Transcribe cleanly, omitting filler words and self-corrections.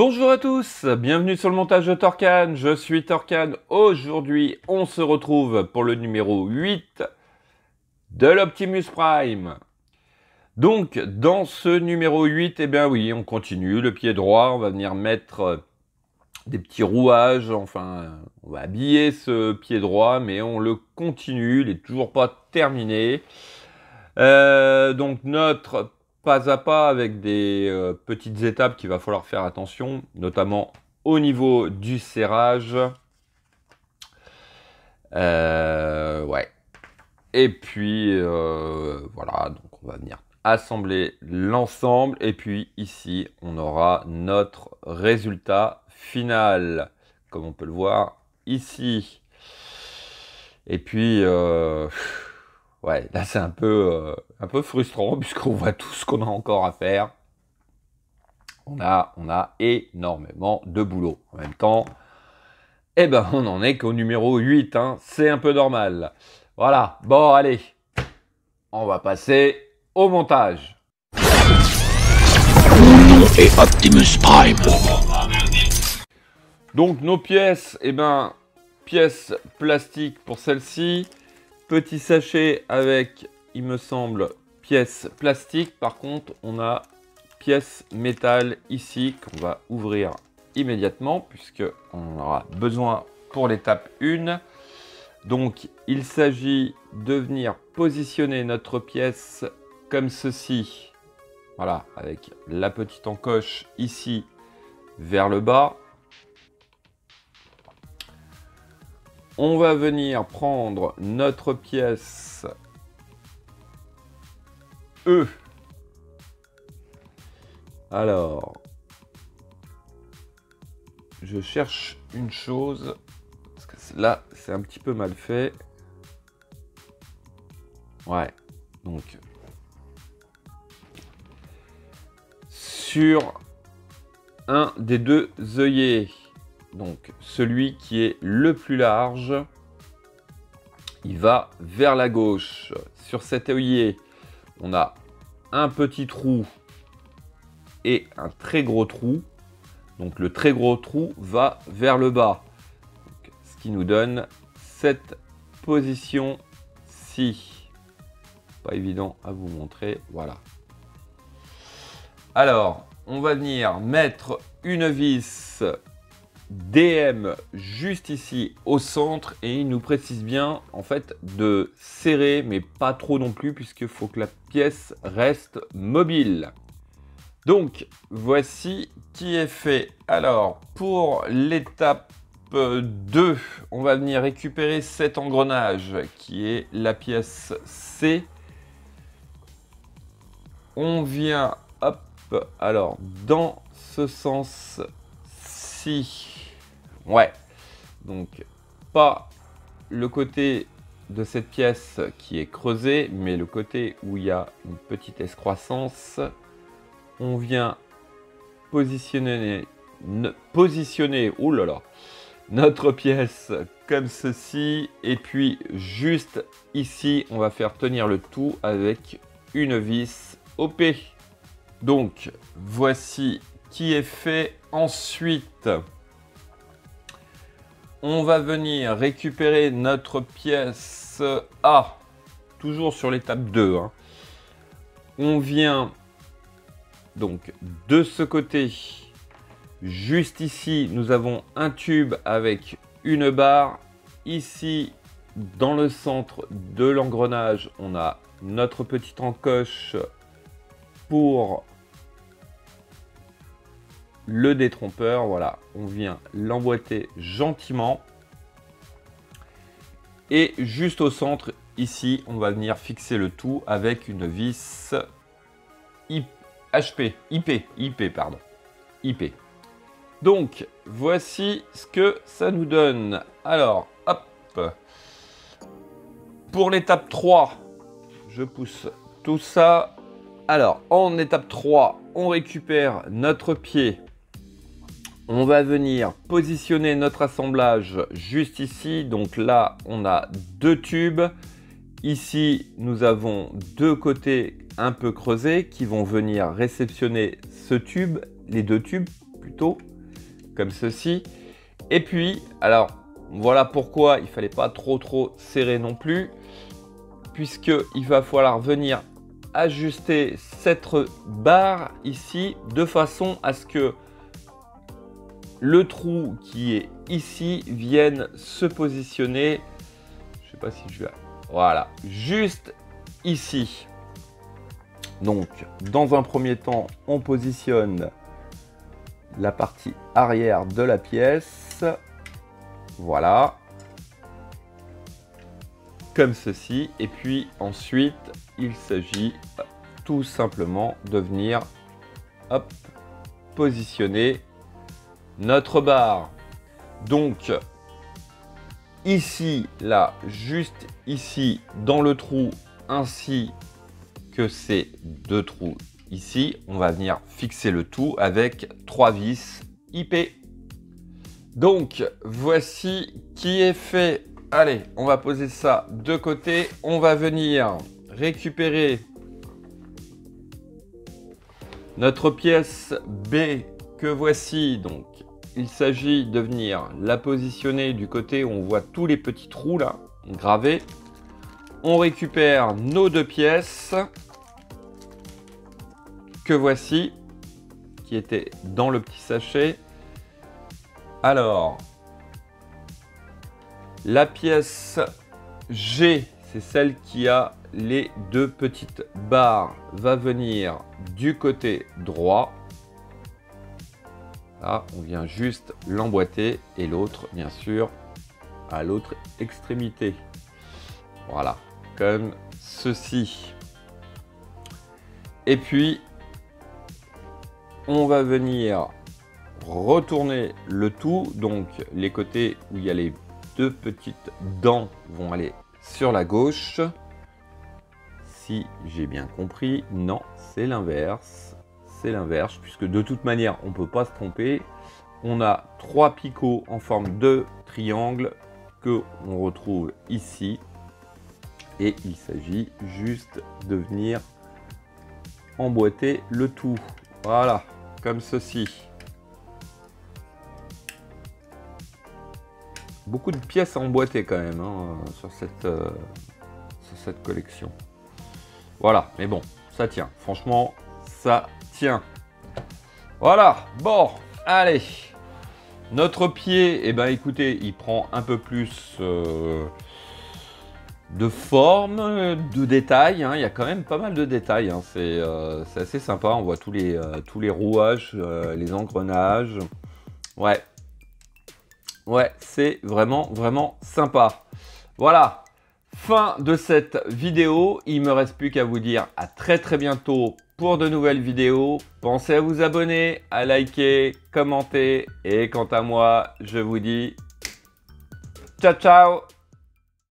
Bonjour à tous, bienvenue sur le montage de Torcan, je suis Torcan. Aujourd'hui, on se retrouve pour le numéro 8 de l'Optimus Prime. Donc, dans ce numéro 8, eh bien oui, on continue, le pied droit, on va venir mettre des petits rouages, enfin, on va habiller ce pied droit, mais on le continue, il n'est toujours pas terminé. Donc, notre pas à pas avec des petites étapes qu'il va falloir faire attention, notamment au niveau du serrage. Ouais. Et puis, voilà, donc on va venir assembler l'ensemble. Et puis ici, on aura notre résultat final, comme on peut le voir ici. Et puis, ouais, là c'est un peu frustrant puisqu'on voit tout ce qu'on a encore à faire. On a énormément de boulot. En même temps, eh ben, on n'en est qu'au numéro 8, hein. C'est un peu normal. Voilà, bon allez, on va passer au montage. Et Optimus Prime. Donc nos pièces, eh ben, pièces plastiques pour celle-ci. Petit sachet avec, il me semble, pièces plastiques. Par contre, on a pièces métal ici qu'on va ouvrir immédiatement puisque on aura besoin pour l'étape 1. Donc, il s'agit de venir positionner notre pièce comme ceci. Voilà, avec la petite encoche ici vers le bas. On va venir prendre notre pièce E. Alors, je cherche une chose, parce que là, c'est un petit peu mal fait. Ouais, donc, sur un des deux œillets, donc celui qui est le plus large, il va vers la gauche. Sur cet œillet, on a un petit trou et un très gros trou. Donc le très gros trou va vers le bas. Donc, ce qui nous donne cette position-ci. Pas évident à vous montrer. Voilà. Alors, on va venir mettre une vis DM juste ici au centre et il nous précise bien en fait de serrer mais pas trop non plus puisqu'il faut que la pièce reste mobile. Donc voici qui est fait. Alors pour l'étape 2, on va venir récupérer cet engrenage qui est la pièce C. On vient, hop, alors dans ce sens-ci. Ouais, donc pas le côté de cette pièce qui est creusé, mais le côté où il y a une petite excroissance. On vient positionner oh là là, notre pièce comme ceci. Et puis juste ici, on va faire tenir le tout avec une vis OP. Donc voici qui est fait. Ensuite, on va venir récupérer notre pièce A, toujours sur l'étape 2. Hein. On vient donc de ce côté, juste ici, nous avons un tube avec une barre. Ici, dans le centre de l'engrenage, on a notre petite encoche pour le détrompeur. Voilà, on vient l'emboîter gentiment. Et juste au centre, ici, on va venir fixer le tout avec une vis IP. Donc, voici ce que ça nous donne. Alors, hop. Pour l'étape 3, je pousse tout ça. Alors, en étape 3, on récupère notre pied. On va venir positionner notre assemblage juste ici. Donc là, on a deux tubes. Ici, nous avons deux côtés un peu creusés qui vont venir réceptionner ce tube, les deux tubes plutôt, comme ceci. Et puis, alors, voilà pourquoi il ne fallait pas trop serrer non plus, puisqu'il va falloir venir ajuster cette barre ici, de façon à ce que le trou qui est ici vienne se positionner, je ne sais pas si je vais... Voilà, juste ici. Donc, dans un premier temps, on positionne la partie arrière de la pièce. Voilà. Comme ceci. Et puis ensuite, il s'agit tout simplement de venir hop, positionner notre barre. Donc, ici, là, juste ici, dans le trou, ainsi que ces deux trous ici, on va venir fixer le tout avec 3 vis IP. Donc, voici qui est fait. Allez, on va poser ça de côté. On va venir récupérer notre pièce B que voici. Donc, il s'agit de venir la positionner du côté où on voit tous les petits trous là, gravés. On récupère nos deux pièces que voici, qui étaient dans le petit sachet. Alors, la pièce G, c'est celle qui a les deux petites barres, va venir du côté droit. Là, on vient juste l'emboîter et l'autre, bien sûr, à l'autre extrémité. Voilà, comme ceci. Et puis, on va venir retourner le tout. Donc, les côtés où il y a les deux petites dents vont aller sur la gauche. Si j'ai bien compris, non, c'est l'inverse. C'est l'inverse, puisque de toute manière, on ne peut pas se tromper. On a 3 picots en forme de triangle que on retrouve ici. Et il s'agit juste de venir emboîter le tout. Voilà, comme ceci. Beaucoup de pièces à emboîter quand même hein, sur cette collection. Voilà, mais bon, ça tient. Franchement, ça tient. Voilà, bon, allez. Notre pied, eh ben, écoutez, il prend un peu plus de forme, de détails. Hein. Il y a quand même pas mal de détails. Hein. C'est assez sympa. On voit tous les rouages, les engrenages. Ouais. Ouais, c'est vraiment sympa. Voilà. Fin de cette vidéo. Il me reste plus qu'à vous dire à très bientôt pour de nouvelles vidéos. Pensez à vous abonner, à liker, commenter. Et quant à moi, je vous dis ciao ciao.